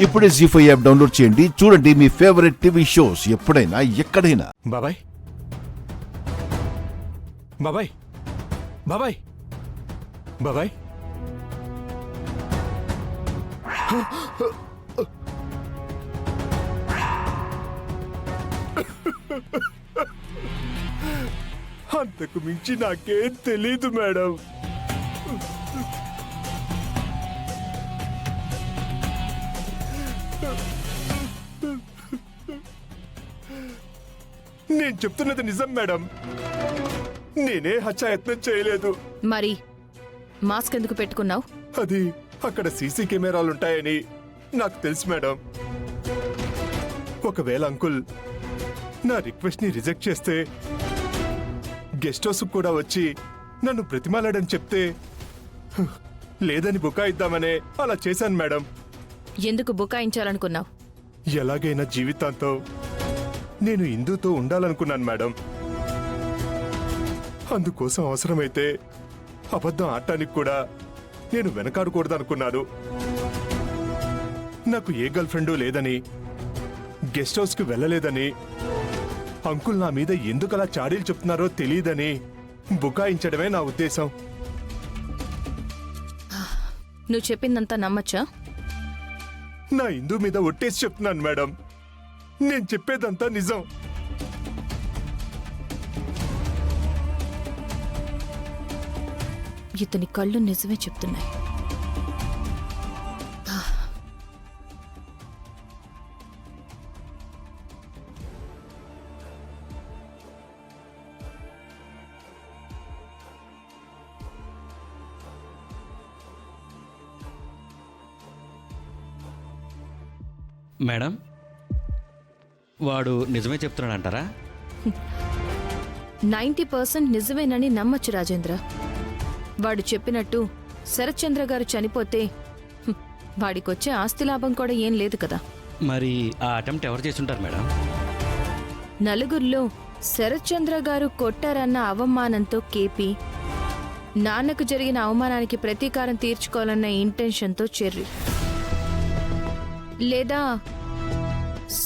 ఇప్పుడే జీ5 app download చేయండి. చూడండి మీ ఫేవరెట్ టీవీ షోస్ ఎప్పుడైనా ఎక్కడైనా. బాబాయ్ బాబాయ్ బాబాయ్ బాబాయ్ అంతకు మించి నాకేం తెలీదు మేడం. నేను చెప్తున్నది నిజం మేడం. నేనే హత్యాయత్నం చేయలేదు. మరి మాస్క్ ఎందుకు పెట్టుకున్నావు? అది అక్కడ సీసీ కెమెరాలుంటాయని నాకు తెలుసు మేడం. ఒకవేళ అంకుల్ నా రిక్వెస్ట్ ని రిజెక్ట్ చేస్తే గెస్ట్ హౌస్ కూడా వచ్చి నన్ను బ్రతిమాలాడని చెప్తే లేదని బుకాయిద్దామనే అలా చేశాను మేడం. ఎందుకు బుకాయించాలనుకున్నావు? ఎలాగైనా జీవితాంతం నేను ఇందుతో ఉండాలనుకున్నాను మేడం. అందుకోసం అవసరమైతే అబద్ధం ఆడటానికి కూడా నేను వెనకాడకూడదనుకున్నాను. నాకు ఏ గర్ల్ ఫ్రెండు లేదని, గెస్ట్ హౌస్కి వెళ్ళలేదని, అంకుల్ నా మీద ఎందుకలా చాడీలు చెప్తున్నారో తెలియదని బుకాయించడమే నా ఉద్దేశం. నువ్వు చెప్పిందంతా నమ్మచ్చా? నా ఇందు మీద ఒట్టేసి చెప్తున్నాను మేడం. నేను చెప్పేదంతా నిజం. ఇతని కళ్ళు నిజమే చెప్తున్నాయి. మేడం, వాడు నిజమే చెప్తున్నాడంటారా? 90% నిజమేనని నమ్మచ్చు రాజేంద్ర. వాడు చెప్పినట్టు శరత్చంద్ర గారు చనిపోతే వాడికొచ్చే ఆస్తి లాభం కూడా ఏం లేదు కదా. మరి ఆ అటెంప్ట్ ఎవరు చేస్తుంటారు మేడం? నలుగురిలో శరత్చంద్ర గారు కొట్టారన్న అవమానంతో కేపీ, నాన్నకు జరిగిన అవమానానికి ప్రతీకారం తీర్చుకోవాలన్న ఇంటెన్షన్తో చెర్రి, లేదా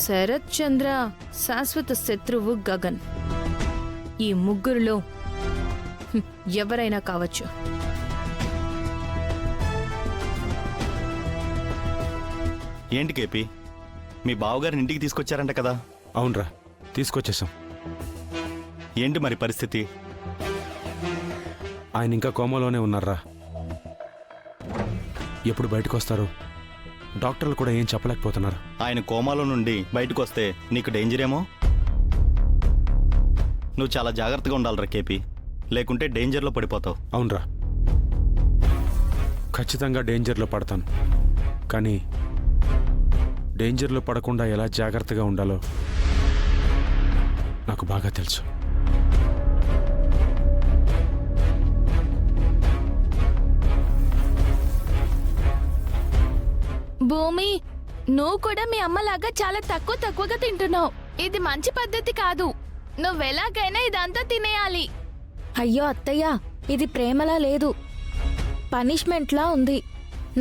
శరత్చంద్ర శాశ్వత శత్రువు గగన్. ఈ ముగ్గురులో ఎవరైనా కావచ్చు. ఏంటి కేపీ, మీ బావగారిని ఇంటికి తీసుకొచ్చారంట కదా? అవునరా, తీసుకొచ్చేసాం. ఏంటి మరి పరిస్థితి? ఆయన ఇంకా కోమాలోనే ఉన్నారా. ఎప్పుడు బయటకు వస్తారు? డాక్టర్లు కూడా ఏం చెప్పలేకపోతున్నారు. ఆయన కోమాలో నుండి బయటకు వస్తే నీకు డేంజర్ ఏమో. నువ్వు చాలా జాగ్రత్తగా ఉండాలిరా కేపీ, లేకుంటే డేంజర్లో పడిపోతావు. అవునరా, ఖచ్చితంగా డేంజర్లో పడతాను. కానీ డేంజర్లో పడకుండా ఎలా జాగ్రత్తగా ఉండాలో నాకు బాగా తెలుసు. భూమి, నువ్వు కూడా మీ అమ్మలాగా చాలా తక్కువగా తింటున్నావు. ఇది మంచి పద్ధతి కాదు. నువ్వెలాగైనా ఇదంతా తినేయాలి. అయ్యో అత్తయ్య, ఇది ప్రేమలా లేదు, పనిష్మెంట్లా ఉంది.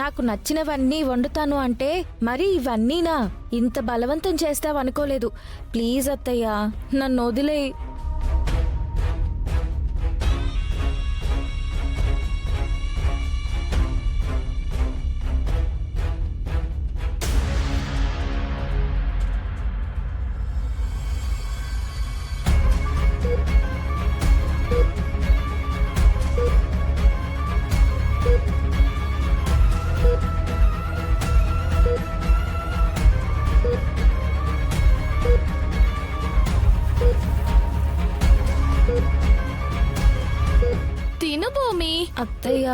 నాకు నచ్చినవన్నీ వండుతాను అంటే మరి ఇవన్నీనా? ఇంత బలవంతం చేస్తావనుకోలేదు. ప్లీజ్ అత్తయ్య, నన్ను వదిలేయి. తిను భూమి. అత్తయ్య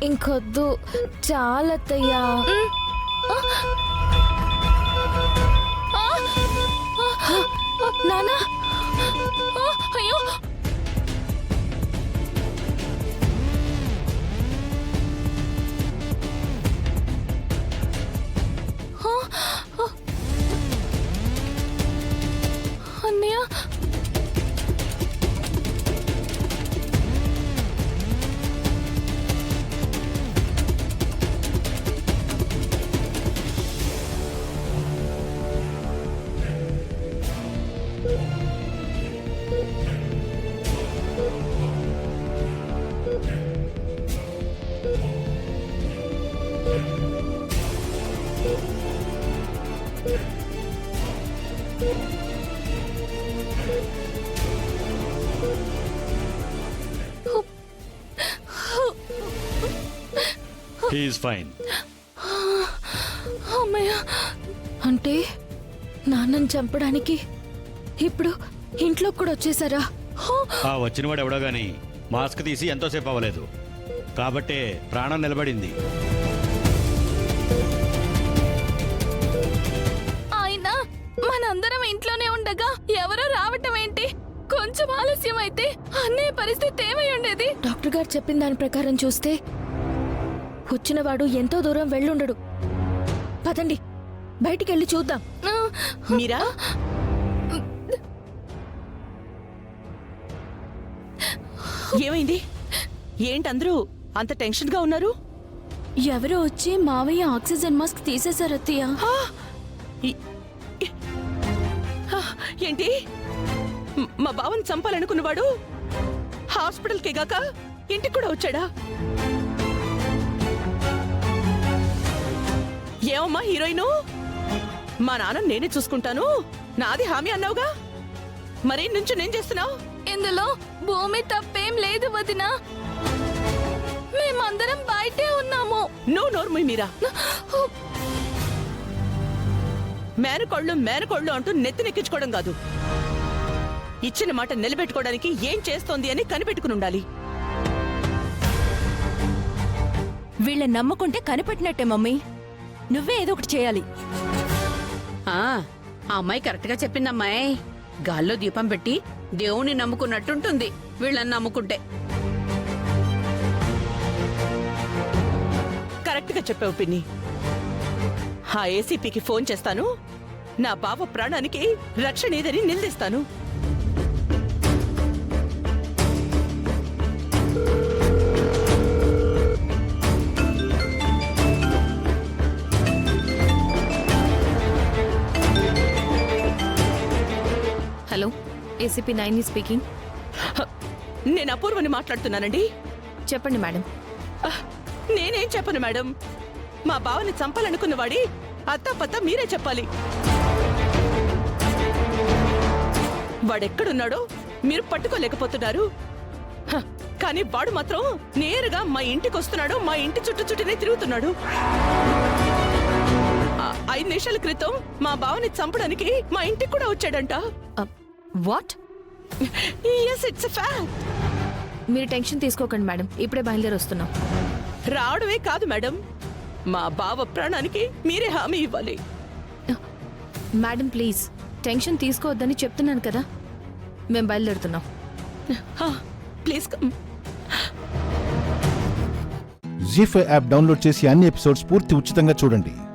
ఇంకొద్దు, చాలత్తయ్య. నానా, అయ్యో, అన్నయ్య, హీఈస్ ఫైన్. అమ్మయ్య. అంటే నాన్నని చంపడానికి ఇప్పుడు ఇంట్లో కూడా వచ్చేసారా? ఆ వచ్చినవాడు ఎవడో గాని మాస్క్ తీసి ఎంతోసేపు అవ్వలేదు కాబట్టే ప్రాణం నిలబడింది. అయినా మనందరం ఇంట్లోనే ఉండగా ఎవరో రావటం ఏంటి? కొంచెం ఆలస్యం అయితే అన్నే పరిస్థితి ఏమై ఉండేది? డాక్టర్ గారు చెప్పిన దాని ప్రకారం చూస్తే వచ్చినవాడు ఎంతో దూరం వెళ్ళుండడు. పదండి బయటికెళ్ళి చూద్దాం. మీరా? ఏమైంది? ఏంటందరూ అంత టెన్షన్ గా ఉన్నారు? ఎవరో వచ్చి మావయ్య ఆక్సిజన్ మాస్క్ తీసేశారు అత్తయ్య. ఈ- ఏంటి? మా బావని చంపాలనుకున్నవాడు హాస్పిటల్కి గాక ఇంటికి కూడా వచ్చాడా? ఏమమ్మా హీరోయిను? మా నాన్న నేనే చూసుకుంటాను, నాది హామీ అన్నావుగా, మరే నుంచి నేను చేస్తున్నావు? ఇందులో భూమి తప్పేం లేదు వదినా. మేమందరం బయటే ఉన్నాము. నువ్వు నోర్మై మీరా. మేనకోళ్ళు అంటూ నెత్తినెక్కించుకోవడం కాదు, ఇచ్చిన మాట నిలబెట్టుకోవడానికి ఏం చేస్తోంది అని కనిపెట్టుకుని ఉండాలి. వీళ్ళని నమ్ముకుంటే కనిపెట్టినట్టే మమ్మీ. నువ్వే ఏదో ఒకటి చేయాలి. ఆ అమ్మాయి కరెక్ట్ గా చెప్పిందమ్మాయి. గాల్లో దీపం పెట్టి దేవుణ్ణి నమ్ముకున్నట్టుంటుంది వీళ్ళని నమ్ముకుంటే. కరెక్ట్ గా చెప్పావు పిన్ని. ఆ ఏసీపీకి ఫోన్ చేస్తాను, నా బావ ప్రాణానికి రక్షణ ఏదని నిలదీస్తాను. Hello, ACP 9 speaking. నేను అపూర్వని మాట్లాడుతున్నానండి. చెప్పండి మేడం. నేనేం చెప్పను మేడం, మా బావని చంపాలనుకున్నవాడి అత్తాపత్తా మీరే చెప్పాలి. వాడెక్కడున్నాడో మీరు పట్టుకోలేకపోతున్నారు. హ, కానీ వాడు మాత్రం నేరుగా మా ఇంటికి వస్తున్నాడు, మా ఇంటి చుట్టూనే తిరుగుతున్నాడు. 5 నిమిషాల క్రితం మా బావని చంపడానికి మా ఇంటికి కూడా వచ్చాడంట. What? Yes, it's a fact. మీరు టెన్షన్ తీసుకోకండి మేడం, ఇప్పుడే బయలుదేరి వస్తున్నాం. రావడమే కాదు మేడం, మా బావ ప్రాణానికి మీరే హామీ ఇవ్వాలి. మేడం ప్లీజ్, టెన్షన్ తీసుకోవద్దని చెప్తున్నాను కదా. మేము బయలుదేరుతున్నాం. Please come. Zee five app download చేసి అన్ని ఎపిసోడ్స్ పూర్తి ఉచితంగా చూడండి.